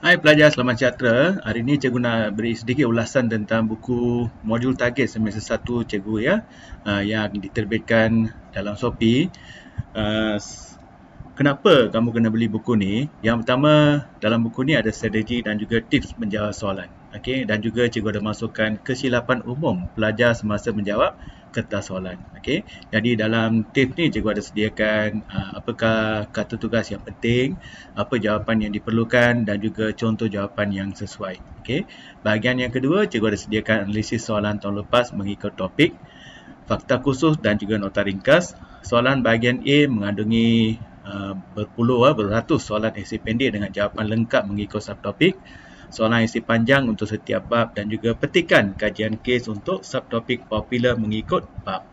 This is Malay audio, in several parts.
Hai pelajar, selamat sejahtera. Hari ini cikgu nak beri sedikit ulasan tentang buku modul target semester 1 cikgu ya, yang diterbitkan dalam Shopee. Kenapa kamu kena beli buku ni? Yang pertama, dalam buku ni ada strategi dan juga tips menjawab soalan. Okey, dan juga cikgu ada masukkan kesilapan umum pelajar semasa menjawab kertas soalan. Okey, jadi dalam tips ni cikgu ada sediakan apakah kata tugas yang penting, apa jawapan yang diperlukan dan juga contoh jawapan yang sesuai. Okey, bahagian yang kedua cikgu ada sediakan analisis soalan tahun lepas mengikut topik, fakta khusus dan juga nota ringkas. Soalan bahagian A mengandungi beratus soalan esei pendek dengan jawapan lengkap mengikut subtopik, soalan esei panjang untuk setiap bab dan juga petikan kajian kes untuk subtopik popular mengikut bab.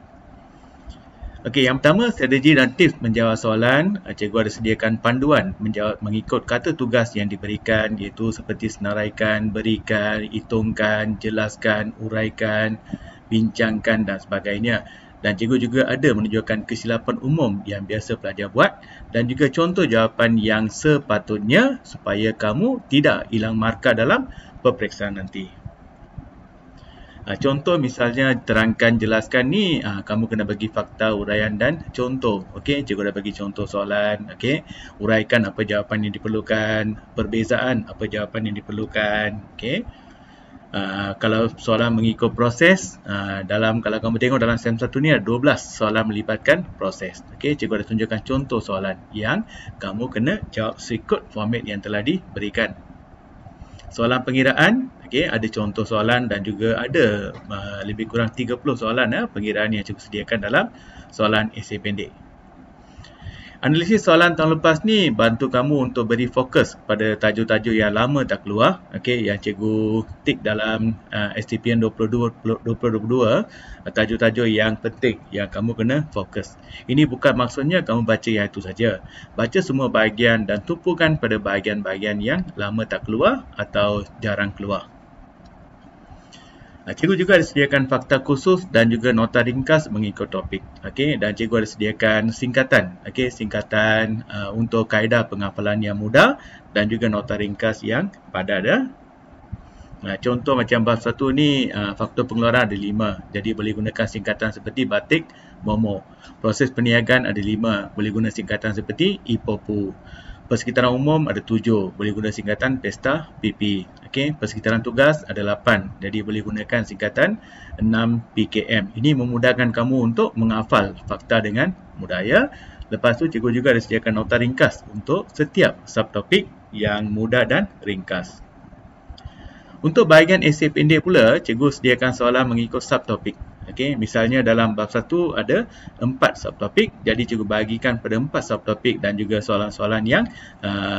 Okey, yang pertama strategi dan tips menjawab soalan. Cikgu ada sediakan panduan menjawab mengikut kata tugas yang diberikan, iaitu seperti senaraikan, berikan, hitungkan, jelaskan, uraikan, bincangkan dan sebagainya. Dan cikgu juga ada menunjukkan kesilapan umum yang biasa pelajar buat dan juga contoh jawapan yang sepatutnya supaya kamu tidak hilang markah dalam peperiksaan nanti. Contoh misalnya terangkan, jelaskan ni, kamu kena bagi fakta, uraian dan contoh. Okey, cikgu dah bagi contoh soalan. Okey, uraikan apa jawapan yang diperlukan, perbezaan apa jawapan yang diperlukan. Okey. Kalau soalan mengikut proses, kalau kamu tengok dalam SEM 1 ni ada 12 soalan melibatkan proses. Okey, cikgu ada tunjukkan contoh soalan yang kamu kena jawab sekut format yang telah diberikan. Soalan pengiraan, okey, ada contoh soalan dan juga ada lebih kurang 30 soalan pengiraan yang cikgu sediakan dalam soalan esei pendek. Analisis soalan tahun lepas ni bantu kamu untuk beri fokus pada tajuk-tajuk yang lama tak keluar, okey, yang cikgu tik dalam STPN 2022, tajuk-tajuk yang penting yang kamu kena fokus. Ini bukan maksudnya kamu baca yang itu saja. Baca semua bahagian dan tumpukan pada bahagian-bahagian yang lama tak keluar atau jarang keluar. Cikgu juga ada sediakan fakta khusus dan juga nota ringkas mengikut topik. Okey, dan cikgu ada sediakan singkatan. Okey, singkatan untuk kaedah penghafalan yang mudah dan juga nota ringkas yang padat. Contoh macam bab 1 ni, faktor pengeluaran ada 5. Jadi boleh gunakan singkatan seperti batik, momo. Proses perniagaan ada 5. Boleh guna singkatan seperti ipopu. Persekitaran umum ada 7. Boleh guna singkatan pesta PP. Okey, persekitaran tugas ada 8. Jadi boleh gunakan singkatan 6 PKM. Ini memudahkan kamu untuk menghafal fakta dengan mudah ya. Lepas tu cikgu juga ada sediakan nota ringkas untuk setiap subtopik yang mudah dan ringkas. Untuk bahagian esei pendek pula, cikgu sediakan soalan mengikut subtopik. Okey, misalnya dalam bab 1 ada 4 subtopik, jadi cikgu bahagikan pada 4 subtopik dan juga soalan-soalan yang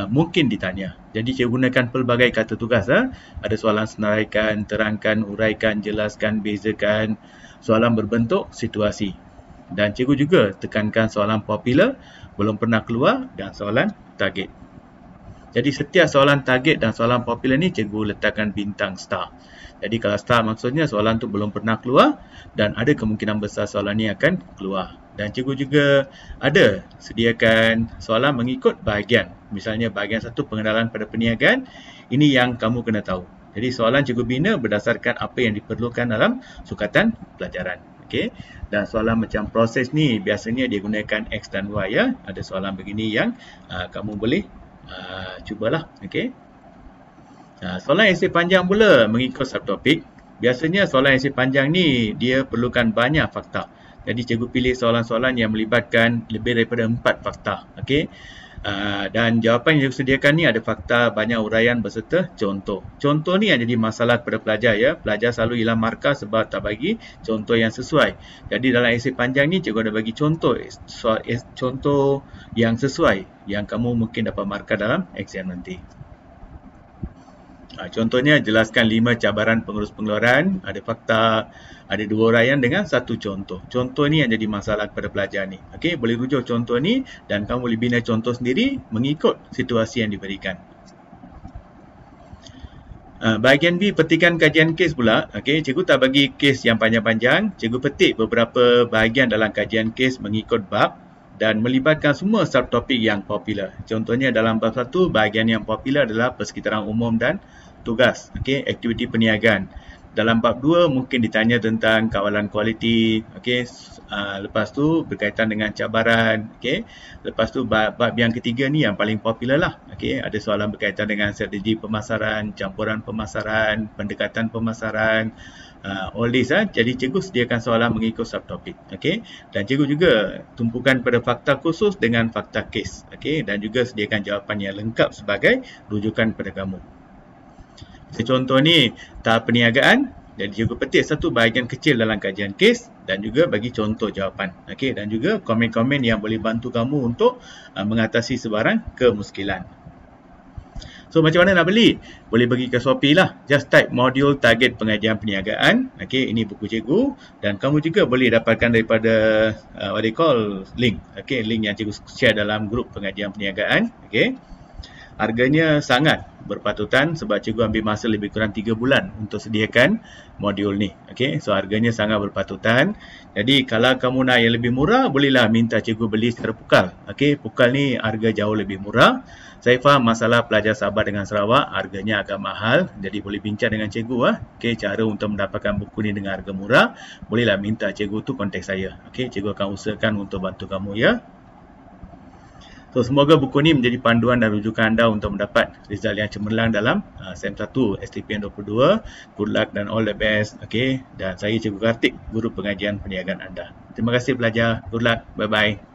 mungkin ditanya. Jadi cikgu gunakan pelbagai kata tugas. Ada soalan senaraikan, terangkan, uraikan, jelaskan, bezakan, soalan berbentuk situasi. Dan cikgu juga tekankan soalan popular, belum pernah keluar dan soalan target. Jadi setiap soalan target dan soalan popular ni cikgu letakkan bintang star. Jadi kalau star maksudnya soalan tu belum pernah keluar dan ada kemungkinan besar soalan ni akan keluar. Dan cikgu juga ada sediakan soalan mengikut bahagian. Misalnya bahagian 1 pengenalan pada perniagaan, ini yang kamu kena tahu. Jadi soalan cikgu bina berdasarkan apa yang diperlukan dalam sukatan pelajaran. Okey. Dan soalan macam proses ni biasanya dia gunakan X dan Y ya. Ada soalan begini yang kamu boleh cubalah. Okey. Soalan esei panjang pula mengikut subtopik. Biasanya soalan esei panjang ni dia perlukan banyak fakta. Jadi cikgu pilih soalan-soalan yang melibatkan lebih daripada 4 fakta. Okey. Dan jawapan yang disediakan ni ada fakta, banyak uraian berserta contoh. Contoh ni yang jadi masalah kepada pelajar ya. Pelajar selalu hilang markah sebab tak bagi contoh yang sesuai. Jadi dalam esei panjang ni cikgu ada bagi contoh yang sesuai yang kamu mungkin dapat markah dalam exam nanti. Contohnya jelaskan 5 cabaran pengurus pengeluaran, ada fakta, ada 2 uraian dengan 1 contoh. Contoh ni yang jadi masalah kepada pelajar ni. Okey, boleh rujuk contoh ni dan kamu boleh bina contoh sendiri mengikut situasi yang diberikan. Bahagian B, petikan kajian kes pula. Okey, cikgu tak bagi kes yang panjang-panjang. Cikgu petik beberapa bahagian dalam kajian kes mengikut bab. dan melibatkan semua subtopik yang popular. Contohnya dalam bab 1, bahagian yang popular adalah persekitaran umum dan tugas, okey, aktiviti perniagaan. Dalam bab 2 mungkin ditanya tentang kawalan kualiti, okey. Lepas tu berkaitan dengan cabaran, okey. Lepas tu bab yang ketiga ni yang paling popular lah, okey. Ada soalan berkaitan dengan strategi pemasaran, campuran pemasaran, pendekatan pemasaran, all this. Jadi cikgu sediakan soalan mengikut subtopik, okey. Dan cikgu juga tumpukan pada fakta khusus dengan fakta kes, okey. Dan juga sediakan jawapan yang lengkap sebagai rujukan pada kamu. Contoh ni tahap perniagaan, jadi cikgu petik satu bahagian kecil dalam kajian kes dan juga bagi contoh jawapan, okey. Dan juga komen-komen yang boleh bantu kamu untuk mengatasi sebarang kemuskilan. So macam mana nak beli? Boleh pergi ke Shopee lah. Just type modul target pengajian perniagaan. Okey, ini buku cikgu dan kamu juga boleh dapatkan daripada what they call link. Okey, link yang cikgu share dalam grup pengajian perniagaan. Okey. Harganya sangat berpatutan sebab cikgu ambil masa lebih kurang 3 bulan untuk sediakan modul ni. Okey, so harganya sangat berpatutan. Jadi kalau kamu nak yang lebih murah, bolehlah minta cikgu beli secara pukal. Okey, pukal ni harga jauh lebih murah. Saya faham masalah pelajar Sabah dengan Sarawak harganya agak mahal, jadi boleh bincang dengan cikgu Okey, cara untuk mendapatkan buku ni dengan harga murah, bolehlah minta cikgu tu kontak saya. Okey, cikgu akan usahakan untuk bantu kamu ya. So, semoga buku ni menjadi panduan dan rujukan anda untuk mendapat result yang cemerlang dalam SEM 1 STPN 22. Good luck dan all the best. Okay. Dan saya Cikgu Kartik, guru pengajian perniagaan anda. Terima kasih pelajar. Good luck. Bye-bye.